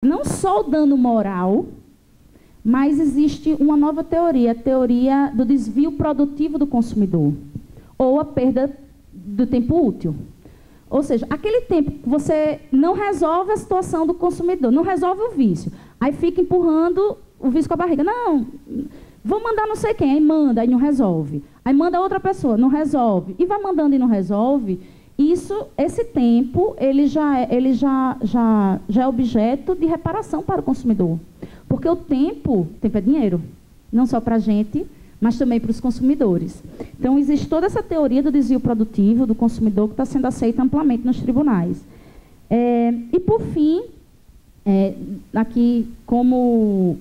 não só o dano moral, mas existe uma nova teoria, a teoria do desvio produtivo do consumidor, ou a perda do tempo útil. Ou seja, aquele tempo que você não resolve a situação do consumidor, não resolve o vício, aí fica empurrando o vício com a barriga. Não, vou mandar não sei quem, aí manda, aí não resolve. Aí manda outra pessoa, não resolve. E vai mandando e não resolve. Esse tempo, ele já é objeto de reparação para o consumidor. Porque o tempo é dinheiro, não só para a gente, mas também para os consumidores. Então, existe toda essa teoria do desvio produtivo do consumidor que está sendo aceita amplamente nos tribunais. E, por fim, aqui, como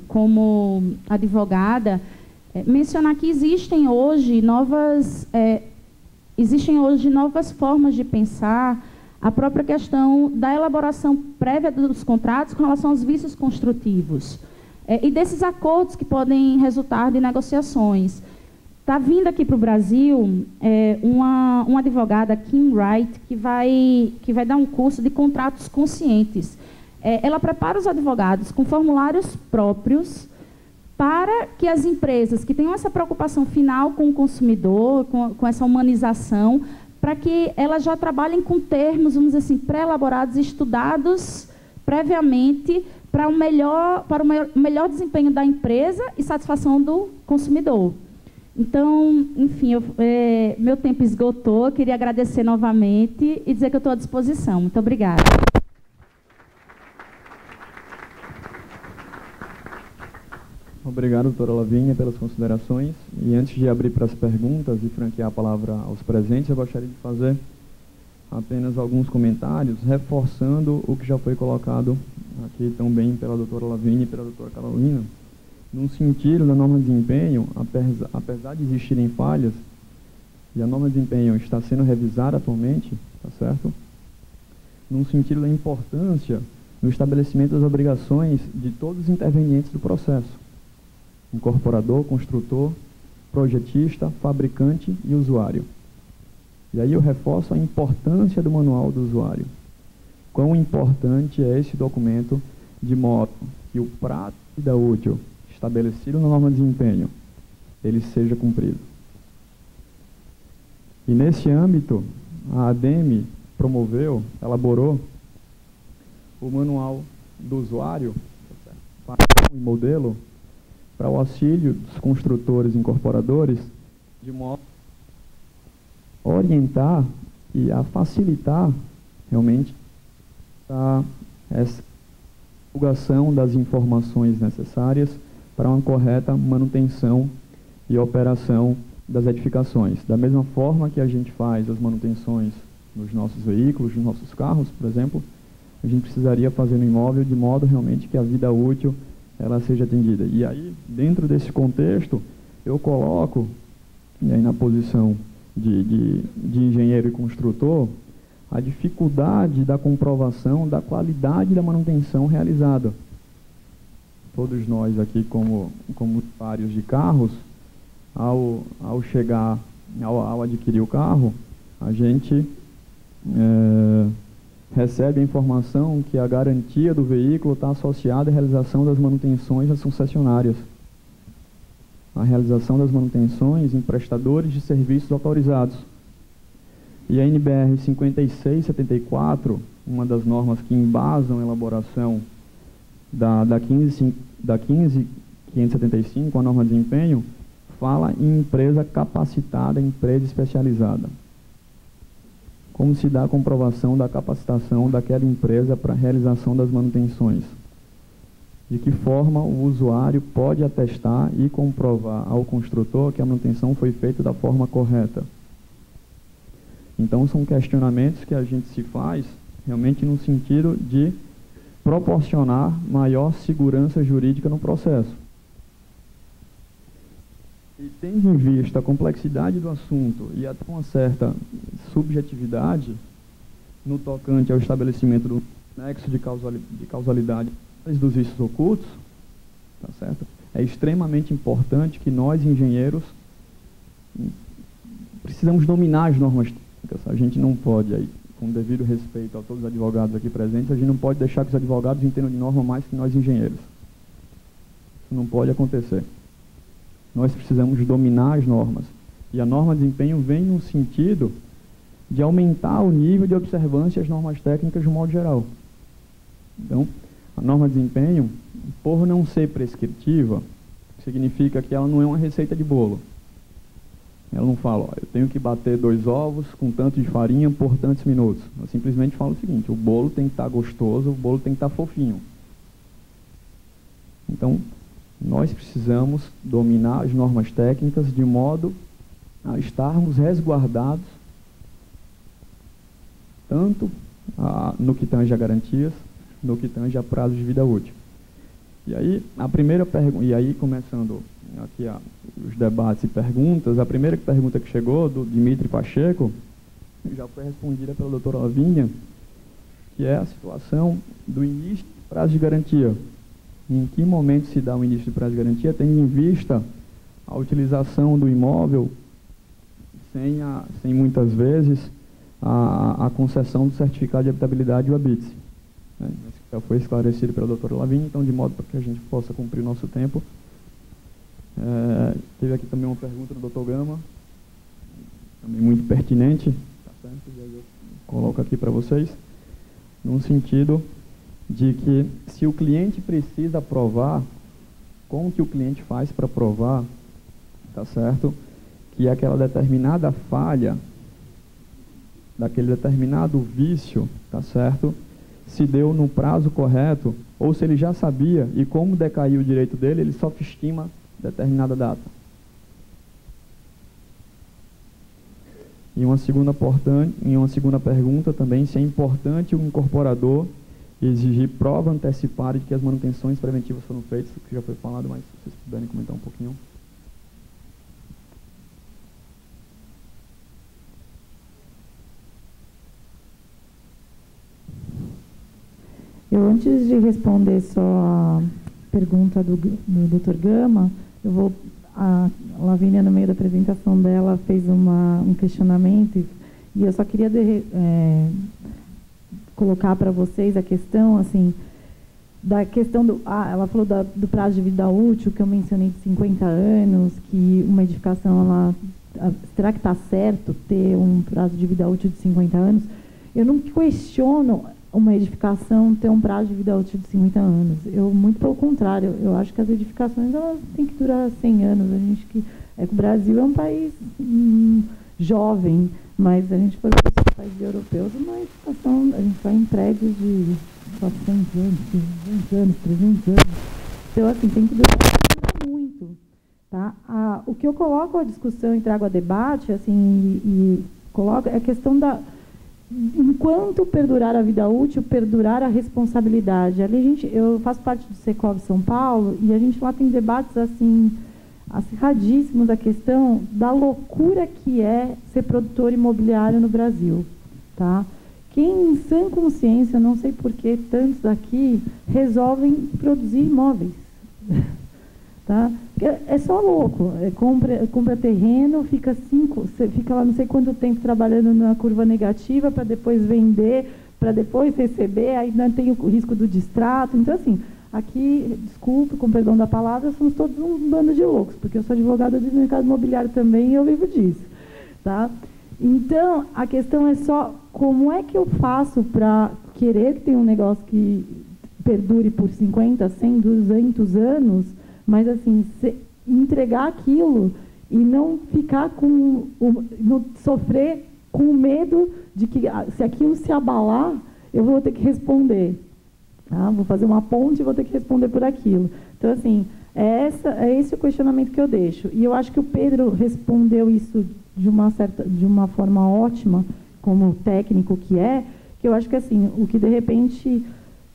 advogada, mencionar que existem hoje novas formas de pensar a própria questão da elaboração prévia dos contratos com relação aos vícios construtivos. E desses acordos que podem resultar de negociações. Está vindo aqui para o Brasil uma advogada, Kim Wright, que vai dar um curso de contratos conscientes. Ela prepara os advogados com formulários próprios para que as empresas que tenham essa preocupação final com o consumidor, com essa humanização, para que elas já trabalhem com termos, vamos dizer assim, pré-elaborados, estudados previamente para o melhor desempenho da empresa e satisfação do consumidor. Então, enfim, meu tempo esgotou, eu queria agradecer novamente e dizer que eu estou à disposição. Muito obrigada. Obrigado, doutora Lavínia, pelas considerações. E antes de abrir para as perguntas e franquear a palavra aos presentes, eu gostaria de fazer apenas alguns comentários, reforçando o que já foi colocado aqui também pela doutora Lavínia e pela doutora Carolina, no sentido da norma de desempenho, apesar de existirem falhas, e a norma de desempenho está sendo revisada atualmente, tá certo? No sentido da importância no estabelecimento das obrigações de todos os intervenientes do processo. Incorporador, construtor, projetista, fabricante e usuário. E aí eu reforço a importância do manual do usuário. Quão importante é esse documento, de modo que o prazo de vida útil estabelecido na norma de desempenho, ele seja cumprido. E nesse âmbito, a ADEME elaborou o manual do usuário, padrão e modelo, para o auxílio dos construtores e incorporadores, de modo a orientar e a facilitar realmente essa divulgação das informações necessárias para uma correta manutenção e operação das edificações. Da mesma forma que a gente faz as manutenções nos nossos veículos, nos nossos carros, por exemplo, a gente precisaria fazer no imóvel de modo realmente que a vida útil ela seja atendida. E aí, dentro desse contexto, eu coloco, e aí na posição de engenheiro e construtor, a dificuldade da comprovação da qualidade da manutenção realizada. Todos nós aqui, como usuários de carros, ao adquirir o carro, a gente recebe a informação que a garantia do veículo está associada à realização das manutenções das concessionárias. A realização das manutenções em prestadores de serviços autorizados. E a NBR 5674, uma das normas que embasam a elaboração da 15575, a norma de desempenho, fala em empresa capacitada, empresa especializada. Como se dá a comprovação da capacitação daquela empresa para a realização das manutenções? De que forma o usuário pode atestar e comprovar ao construtor que a manutenção foi feita da forma correta? Então, são questionamentos que a gente se faz realmente no sentido de proporcionar maior segurança jurídica no processo. E tendo em vista a complexidade do assunto e até uma certa subjetividade no tocante ao estabelecimento do nexo de causalidade dos vícios ocultos, tá certo? É extremamente importante que nós, engenheiros, precisamos dominar as normas técnicas. A gente não pode aí com devido respeito a todos os advogados aqui presentes, a gente não pode deixar que os advogados entendam de norma mais que nós engenheiros. Isso não pode acontecer. Nós precisamos dominar as normas. E a norma de desempenho vem no sentido de aumentar o nível de observância às normas técnicas de um modo geral. Então, a norma de desempenho, por não ser prescritiva, significa que ela não é uma receita de bolo. Ela não fala, ó, eu tenho que bater 2 ovos com tanto de farinha por tantos minutos. Ela simplesmente fala o seguinte, o bolo tem que estar gostoso, o bolo tem que estar fofinho. Então, nós precisamos dominar as normas técnicas de modo a estarmos resguardados tanto no que tange a garantias, no que tange a prazo de vida útil. E aí, a primeira pergunta, e aí começando aqui os debates e perguntas, a primeira pergunta que chegou, do Dimitri Pacheco, já foi respondida pela doutora Lavínia, que é a situação do início do prazo de garantia. Em que momento se dá o início do prazo de garantia, tendo em vista a utilização do imóvel sem muitas vezes a concessão do certificado de habitabilidade, o habite. Já foi esclarecido pela doutora Lavínia, então de modo para que a gente possa cumprir o nosso tempo. Teve aqui também uma pergunta do doutor Gama, também muito pertinente, tá certo? E aí eu coloco aqui para vocês, no sentido de que se o cliente precisa provar, como que o cliente faz para provar, tá certo? Que aquela determinada falha, daquele determinado vício, tá certo? Se deu no prazo correto, ou se ele já sabia, e como decaiu o direito dele, ele só estima determinada data. E uma segunda pergunta também, se é importante o incorporador exigir prova antecipada de que as manutenções preventivas foram feitas, que já foi falado, mas se vocês puderem comentar um pouquinho. Eu, antes de responder só a pergunta do Dr. Gama, a Lavínia, no meio da apresentação dela, fez um questionamento, e eu só queria colocar para vocês a questão, assim, da questão ela falou do prazo de vida útil, que eu mencionei de 50 anos, que uma edificação, será que está certo ter um prazo de vida útil de 50 anos? Eu não questiono uma edificação ter um prazo de vida útil de 50 anos. Muito pelo contrário, eu acho que as edificações elas têm que durar 100 anos. O Brasil é um país jovem, mas a gente for para os países europeus, uma edificação, a gente vai em prédios de 400 anos, 200 anos, 300 anos. Então, assim, tem que durar muito. Tá? O que eu coloco à discussão e trago a debate, assim, e coloco, é a questão enquanto perdurar a vida útil, perdurar a responsabilidade. Ali eu faço parte do Secov São Paulo, e a gente lá tem debates assim acirradíssimos a questão da loucura que é ser produtor imobiliário no Brasil. Tá? Quem, em sã consciência, não sei por que tantos aqui, resolvem produzir imóveis. Tá? É só louco, compra terreno, fica lá não sei quanto tempo trabalhando na curva negativa para depois vender, para depois receber, aí não tem o risco do distrato. Então, assim, aqui, desculpe, com perdão da palavra, somos todos um bando de loucos, porque eu sou advogada do mercado imobiliário também e eu vivo disso. Tá? Então, a questão é só como é que eu faço para querer que tenha um negócio que perdure por 50, 100, 200 anos, mas, assim, entregar aquilo e não ficar sofrer com o medo de que, se aquilo se abalar, eu vou ter que responder. Tá? Vou fazer uma ponte e vou ter que responder por aquilo. Então, assim, é esse o questionamento que eu deixo. E eu acho que o Pedro respondeu isso de uma forma ótima, como técnico que eu acho que, assim, o que, de repente,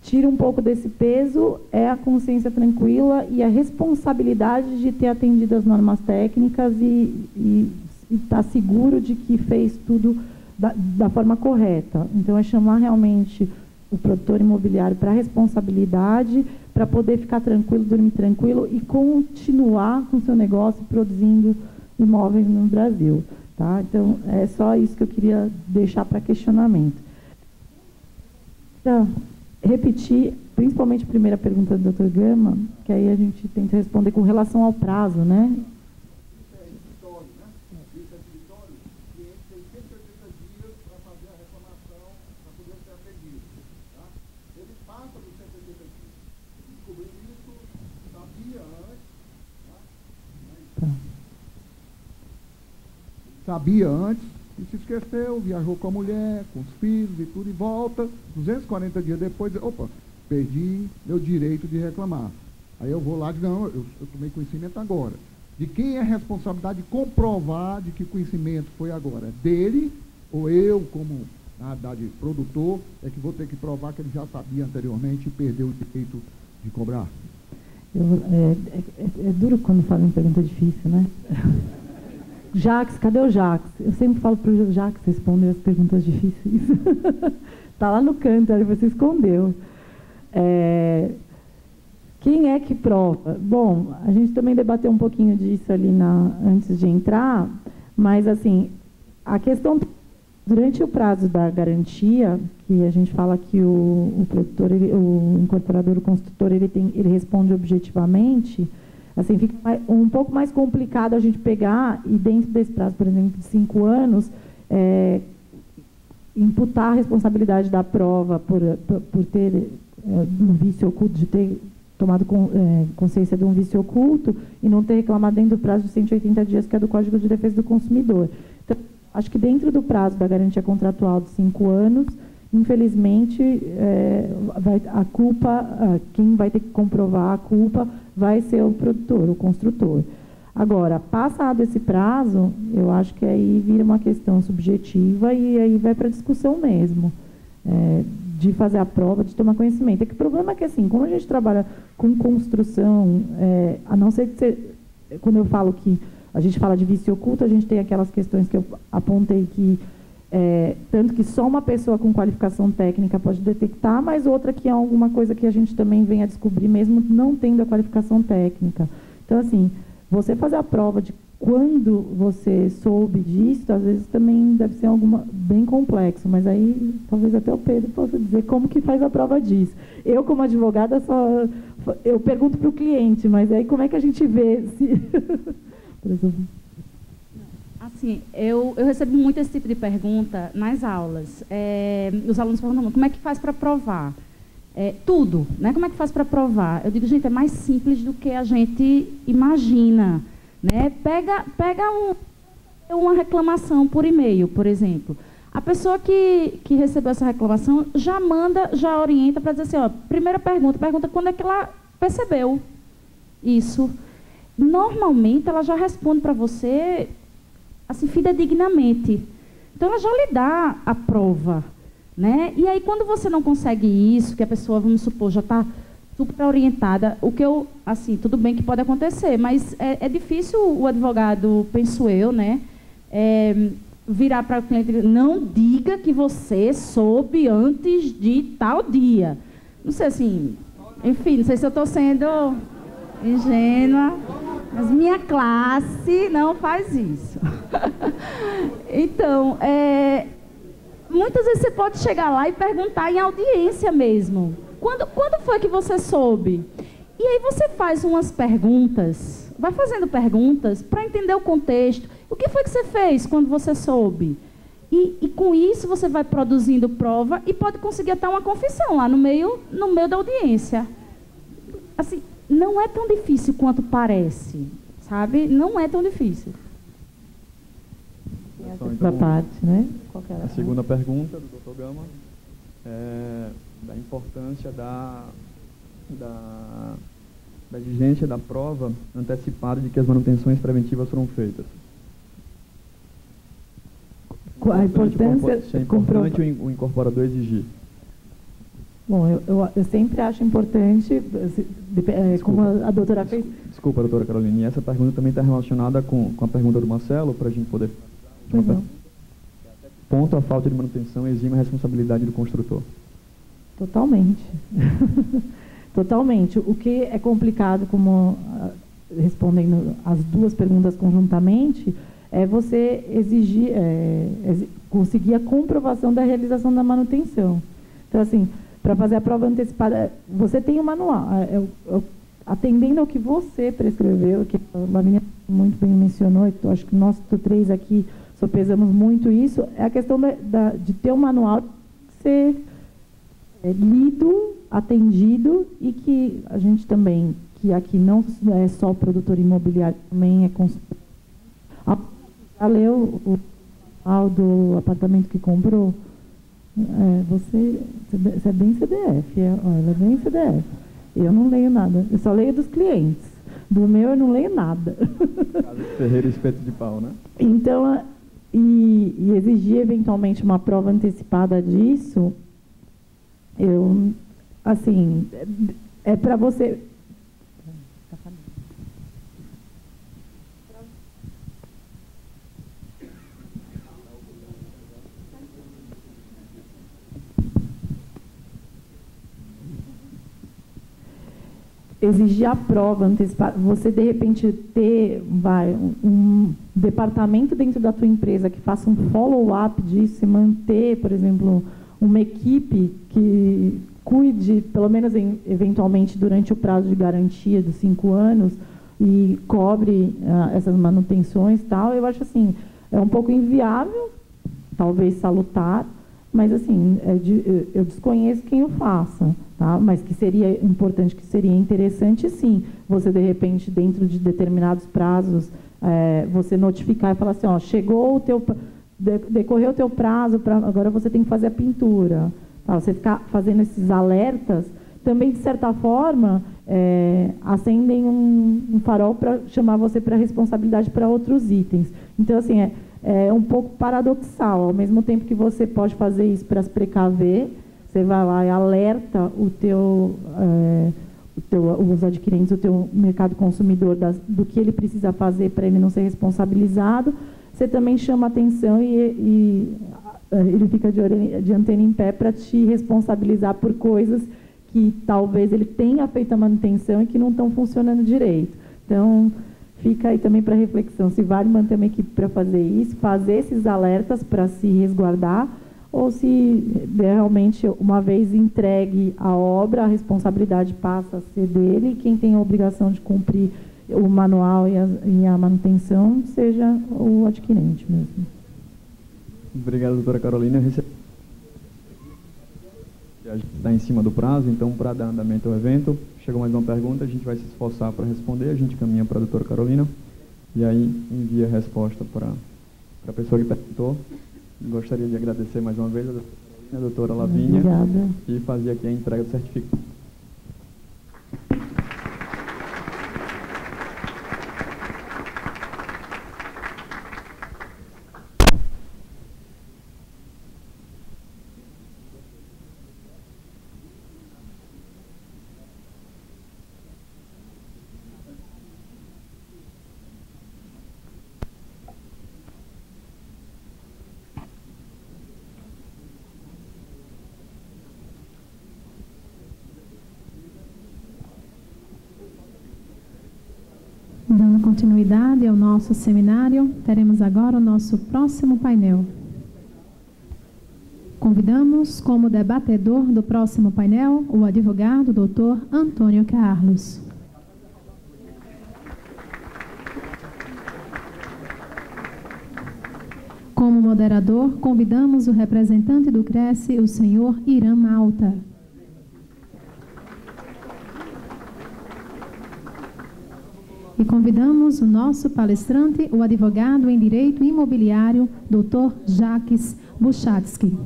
tira um pouco desse peso é a consciência tranquila e a responsabilidade de ter atendido as normas técnicas e estar seguro de que fez tudo da forma correta. Então, é chamar realmente o produtor imobiliário para a responsabilidade, para poder ficar tranquilo, dormir tranquilo e continuar com o seu negócio produzindo imóveis no Brasil. Tá? Então, é só isso que eu queria deixar para questionamento. Então, repetir, principalmente a primeira pergunta do Dr. Gama, que aí a gente tenta responder com relação ao prazo, né? Sabia antes e se esqueceu, viajou com a mulher, com os filhos e tudo, e volta, 240 dias depois, opa, perdi meu direito de reclamar. Aí eu vou lá e digo, não, eu tomei conhecimento agora. De quem é a responsabilidade de comprovar de que o conhecimento foi agora? Dele, ou eu, como, na verdade, produtor, é que vou ter que provar que ele já sabia anteriormente e perdeu o direito de cobrar? É duro quando fazem pergunta difícil, né? Jacques, cadê o Jacques? Eu sempre falo para o Jacques responder as perguntas difíceis. Está lá no canto, aí você escondeu. Quem é que prova? Bom, a gente também debateu um pouquinho disso ali antes de entrar, mas, assim, a questão, durante o prazo da garantia, que a gente fala que o produtor, o incorporador, o construtor, ele responde objetivamente, assim, fica um pouco mais complicado a gente pegar e, dentro desse prazo, por exemplo, de 5 anos, imputar a responsabilidade da prova por ter um vício oculto, de ter tomado consciência de um vício oculto e não ter reclamado dentro do prazo de 180 dias, que é do Código de Defesa do Consumidor. Então, acho que dentro do prazo da garantia contratual de 5 anos, infelizmente, a culpa, quem vai ter que comprovar a culpa vai ser o produtor, o construtor. Agora, passado esse prazo, eu acho que aí vira uma questão subjetiva e aí vai para a discussão mesmo, de fazer a prova, de tomar conhecimento. É que o problema é que, assim, como a gente trabalha com construção, a não ser que quando eu falo que a gente fala de vício oculto, a gente tem aquelas questões que eu apontei que tanto que só uma pessoa com qualificação técnica pode detectar, mas outra que é alguma coisa que a gente também vem a descobrir mesmo não tendo a qualificação técnica. Então, assim, você fazer a prova de quando você soube disso, às vezes também deve ser bem complexo, mas aí talvez até o Pedro possa dizer como que faz a prova disso. Eu, como advogada, eu pergunto para o cliente, mas aí como é que a gente vê se... Por exemplo. Assim, eu recebo muito esse tipo de pergunta nas aulas. Os alunos perguntam, como é que faz para provar? Tudo, né? Como é que faz para provar? Eu digo, gente, é mais simples do que a gente imagina, né? Pega uma reclamação por e-mail, por exemplo. A pessoa que recebeu essa reclamação já orienta para dizer assim, ó, primeira pergunta quando é que ela percebeu isso. Normalmente, ela já responde para você assim, fidedignamente. Então, ela já lhe dá a prova, né? E aí, quando você não consegue isso, que a pessoa, vamos supor, já está super orientada, o que eu, assim, tudo bem que pode acontecer, mas é difícil o advogado, penso eu, né, virar para o cliente e dizer, não diga que você soube antes de tal dia. Não sei, assim, enfim, não sei se eu estou sendo ingênua, mas minha classe não faz isso. Então, muitas vezes você pode chegar lá e perguntar em audiência mesmo. Quando foi que você soube? E aí você faz umas perguntas, vai fazendo perguntas para entender o contexto. O que foi que você fez quando você soube? E com isso você vai produzindo prova e pode conseguir até uma confissão lá no meio da audiência. Assim, não é tão difícil quanto parece, sabe? Não é tão difícil. Então, parte, né? A segunda pergunta do Dr. Gama é da importância da exigência da prova antecipada de que as manutenções preventivas foram feitas. A importância... É importante o incorporador exigir. Bom, eu sempre acho importante, como a doutora fez... Desculpa, doutora Carolina, e essa pergunta também está relacionada com a pergunta do Marcelo, para a gente poder... Ponto, a falta de manutenção exime a responsabilidade do construtor. Totalmente. Totalmente. O que é complicado, como respondendo as duas perguntas conjuntamente, é você exigir, conseguir a comprovação da realização da manutenção. Então, assim, para fazer a prova antecipada, você tem o manual, atendendo ao que você prescreveu, que a Lavínia muito bem mencionou, eu acho que nós três aqui sopesamos muito isso, é a questão de ter um manual ser lido, atendido, e que a gente também, que aqui não é só produtor imobiliário, também é consultor. Já leu o manual do apartamento que comprou? Você é bem CDF, ela é bem CDF. Eu não leio nada, eu só leio dos clientes. Do meu eu não leio nada. Casa de ferreiro e espeto de pau, né? Então, e exigir eventualmente uma prova antecipada disso, assim, é para você... Exigir a prova antecipada, você de repente ter um departamento dentro da tua empresa que faça um follow-up disso e manter, por exemplo, uma equipe que cuide, pelo menos eventualmente durante o prazo de garantia dos 5 anos e cobre essas manutenções e tal, eu acho assim, é um pouco inviável, talvez salutar, mas assim, eu desconheço quem o faça, tá? Mas que seria importante, que seria interessante, sim, você de repente, dentro de determinados prazos, você notificar e falar assim, ó, chegou o teu, decorreu o teu prazo, agora você tem que fazer a pintura. Tá? Você ficar fazendo esses alertas, também, de certa forma, acendem um farol para chamar você para responsabilidade para outros itens. Então, assim, é um pouco paradoxal. Ao mesmo tempo que você pode fazer isso para se precaver, você vai lá e alerta os adquirentes, o teu mercado consumidor do que ele precisa fazer para ele não ser responsabilizado. Você também chama atenção e ele fica de antena em pé para te responsabilizar por coisas que talvez ele tenha feito a manutenção e que não estão funcionando direito. Então, fica aí também para reflexão, se vale manter uma equipe para fazer isso, fazer esses alertas para se resguardar, ou se realmente, uma vez entregue a obra, a responsabilidade passa a ser dele, e quem tem a obrigação de cumprir o manual e a manutenção seja o adquirente mesmo. Obrigado, doutora Carolina. A gente está em cima do prazo, então, para dar andamento ao evento, chegou mais uma pergunta, a gente vai se esforçar para responder, a gente caminha para a doutora Carolina, e aí envia a resposta para a pessoa que perguntou. Gostaria de agradecer mais uma vez a doutora Lavínia. Obrigada. E fazer aqui a entrega do certificado. Dando continuidade ao nosso seminário, teremos agora o nosso próximo painel. Convidamos como debatedor do próximo painel o advogado Dr. Antônio Carlos. Como moderador, convidamos o representante do Cresce, o senhor Irã Malta. E convidamos o nosso palestrante, o advogado em Direito Imobiliário, Dr. Jacques Buchatsky.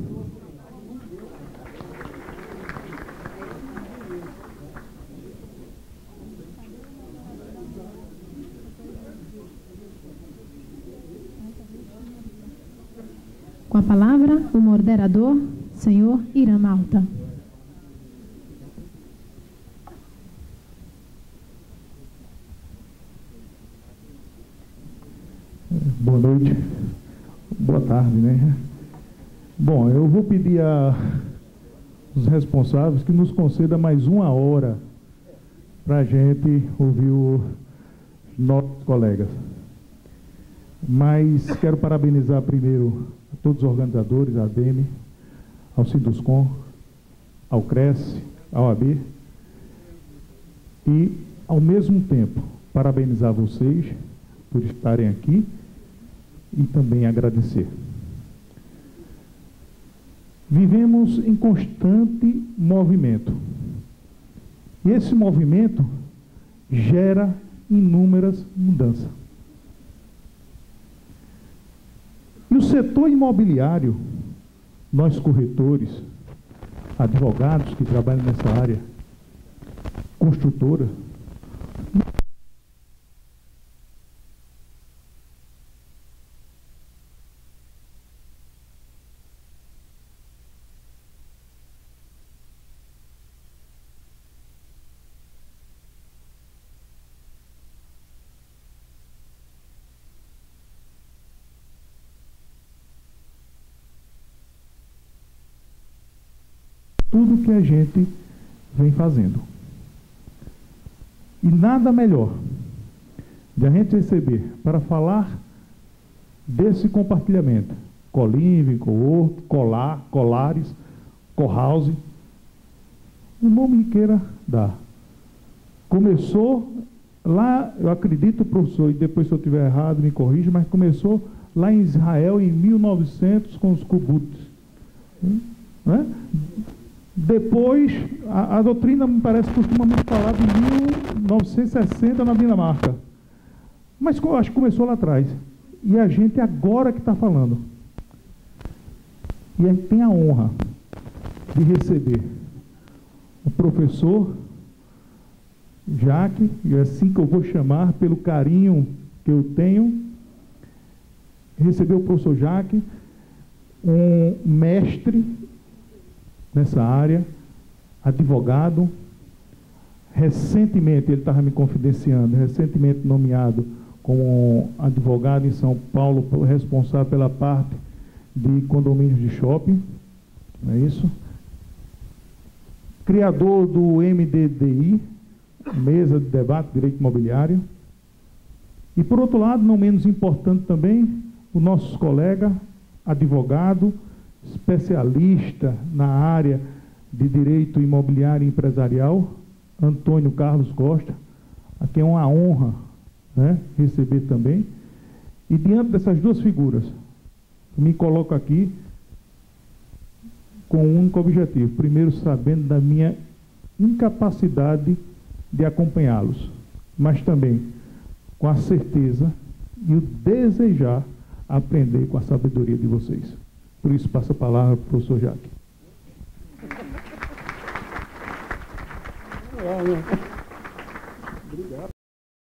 Com a palavra, o moderador, senhor Irã Malta. Boa noite, boa tarde, né? Bom, eu vou pedir aos responsáveis que nos conceda mais 1 hora para a gente ouvir os nossos colegas. Mas quero parabenizar primeiro a todos os organizadores, a ADEME, ao Sinduscom, ao Cresce, ao AB, e, ao mesmo tempo, parabenizar vocês por estarem aqui e também agradecer. Vivemos em constante movimento. E esse movimento gera inúmeras mudanças. E o setor imobiliário, nós corretores, advogados que trabalham nessa área, construtora, tudo que a gente vem fazendo. E nada melhor de a gente receber para falar desse compartilhamento. Coliving, Co-work, Colares, Co-house, o nome que queira dar. Começou lá, eu acredito, professor, e depois se eu estiver errado me corrija, mas começou lá em Israel em 1900 com os kibbutz. Né? Depois, a doutrina, me parece, costumamente falar de 1960 na Dinamarca. Mas eu acho que começou lá atrás. E a gente agora que está falando. E a gente tem a honra de receber o professor Jacques, e é assim que eu vou chamar, pelo carinho que eu tenho, receber o professor Jacques, um mestre nessa área, advogado, recentemente, ele estava me confidenciando, recentemente nomeado como advogado em São Paulo, responsável pela parte de condomínios de shopping, não é isso? Criador do MDDI, Mesa de Debate de Direito Imobiliário. E, por outro lado, não menos importante também, o nosso colega, advogado, especialista na área de direito imobiliário e empresarial, Antônio Carlos Costa, a quem é uma honra, né, receber também. E diante dessas duas figuras, eu me coloco aqui com um único objetivo. Primeiro, sabendo da minha incapacidade de acompanhá-los, mas também com a certeza e o desejar aprender com a sabedoria de vocês. Por isso, passo a palavra para o professor Jacques. Obrigado.